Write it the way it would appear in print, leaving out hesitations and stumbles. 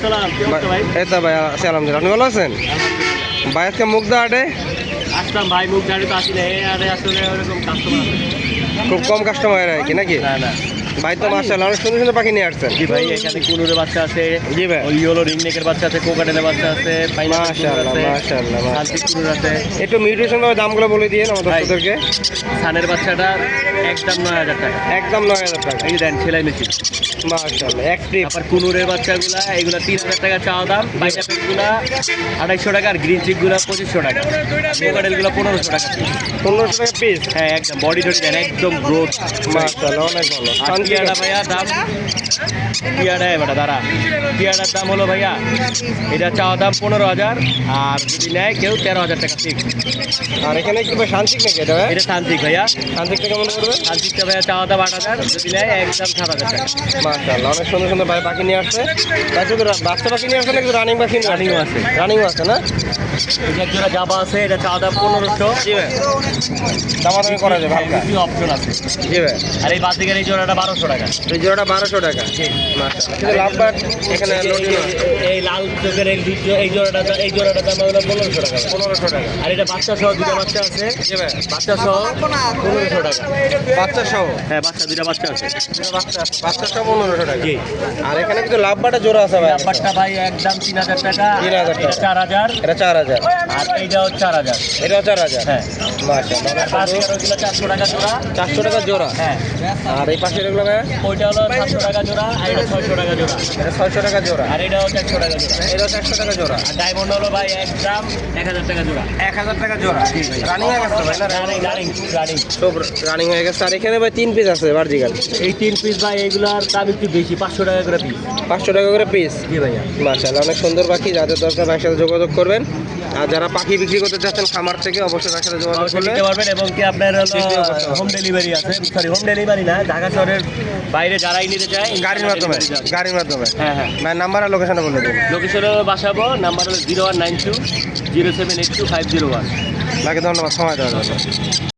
আসসালাম, কি অবস্থা ভাই? এই তো ভাই আছি আলহামদুলিল্লাহ। আপনি ভালো আছেন? ভাই আজকে মুগদা হাটে আসলাম ভাই, মুখ দাঁড়িয়ে তো আসি না, এই আরে আসলে ওরকম কাস্টমার আছে। খুব কম কাস্টমার আর কি নাকি? না না ভাই তো মাশাআল্লাহ অনেক সুন্দর সুন্দর পাখি নিয়ে আসছেন। জি ভাই, এখানে কুনুরের বাচ্চা আছে, জি ভাই। ওই ইয়েলো রিংনেকের বাচ্চা আছে, কোকাটেলের বাচ্চা আছে, পাইনাপেল কুনুর মাশাআল্লাহ আছে, মাশাআল্লাহ শান্তি কুনুর আছে। একটু মিউটেশন ভাবে দামগুলো বলে দিয়েন আমাদের ভাই। দর্শকদেরকে। সানের বাচ্চাটা একদম 9,000 টাকা। একদম 9000 টাকা। এই দেন সেলাই মেশিন। মাশাআল্লাহ অ্যাক্টিভ। আবার কুনুরের বাচ্চাগুলা এগুলা 3,000 টাকা চাওয়া দাম, পাইনাপেল গুলা 250 টাকা, আর গ্রিন চিক গুলা 2500 টাকা, কোকাটেল গুলা 1500 টাকা। 1500 টাকা পিস। হ্যাঁ একদম বডি টডি দেন, একদম গ্রোথ। মাশাআল্লাহ অনেক ভালো। আর টিয়াটা ভাইয়া দাম, টিয়াটা এবার দাঁড়া, টিয়াটার দাম হলো ভাইয়া, এটা চাওয়া দাম 15,000, আর যদি নেয় কেউ 13,000 টাকা ফিক্স। আর এখানে কি ভাই শান্তিক নাকি এটা ভাই? এটা তান্ত্রিক ভাইয়া, শান্তিকটা কেমন পড়বে? তান্ত্রিকটা ভাইয়া চাওয়া দাম 8,000, যদি নেয় একদম 7,000 টাকা। মাশাআল্লাহ অনেক সুন্দর সুন্দর ভাই পাখি নিয়ে আসছে। তাই শুধু বাচ্চা পাখি নিয়ে আসছে নাকি রানিং পাখি নিয়ে Running ও আছে। রানিং আছে না? এটা এক জোড়া জাবা আছে, এটা চাওয়া দাম 1500। জি ভাই। দামাদামি করা যাবে হালকা। কিছু অপশন আছে। জি ভাই। আর এই বাদিকের এই জোড়াটা 1200 টাকা। এই জোড়াটা 1200 টাকা। মাশাআল্লাহ। কিন্তু লাভবাট এখানে লটিনো এই লাল চোখের এই জোড়াটা দাম হলো 1500 টাকা। 1500 টাকা। আর এটা বাচ্চা সহ দুটো বাচ্চা আছে, জি ভাই। বাচ্চা সহ 1500 টাকা। বাচ্চা সহ হ্যাঁ বাচ্চা দুটো বাচ্চা আছে। বাচ্চা সহ 1500 টাকা। জি। আর এখানে কিন্তু লাভবাটের জোড়া আছে ভাই। ব্যাপারটা ভাই একদম 3,000 টাকা, 3,000 টাকা। এটা 4,000, এটা 4000। আর এইটাও 4,000। এটাও 4000। হ্যাঁ। মাশাআল্লাহ। আর পাশের ওগুলো 400 টাকা জোড়া। 400 টাকা জোড়া। হ্যাঁ। আর এই পাশের এগুলো ভাই ওইটা হলো 700 টাকা জোড়া, আর এটা 600 টাকা জোড়া, এটা 600 টাকা জোড়া। আর এটাও 400 টাকা জোড়া। এটা 400 টাকা জোড়া। আর ডায়মন্ড হলো ভাই একদম 1,000 টাকা জোড়া। 1000 টাকা জোড়া। রানিং হয়ে গেছে ভাই না? রানিং। সব রানিং হয়ে গেছে। আর এখানে ভাই 3 পিস আছে ভার্জিকাল। এই 3 পিস ভাই এগুলার দাম একটু বেশি, 500 টাকা করে পিস। 500 টাকা করে পিস। জি ভাইয়া। মাশাআল্লাহ অনেক সুন্দর পাখি। যাদের দরকার ভাইয়ের সাথে যোগাযোগ করবেন। আর যারা পাখি বিক্রি করতে চাচ্ছেন খামার থেকে অবশ্যই ভাইয়ের সাথে যোগাযোগ অবশ্যই করলে নিতে পারবেন, এবং কি আপনার Ship-ও করতে পারবেন। হোম ডেলিভারি আছে, সরি হোম ডেলিভারি না, ঢাকা শহরের বাইরে যারাই নিতে চায় গাড়ির মাধ্যমে। গাড়ির মাধ্যমে। হ্যাঁ হ্যাঁ। ভাই নাম্বার আর লোকেশনটা বলে দেবেন। লোকেশনে বাসাবো, নাম্বার হলো 0192 0782 501। ভাইকে ধন্যবাদ সময় দেওয়ার জন্য।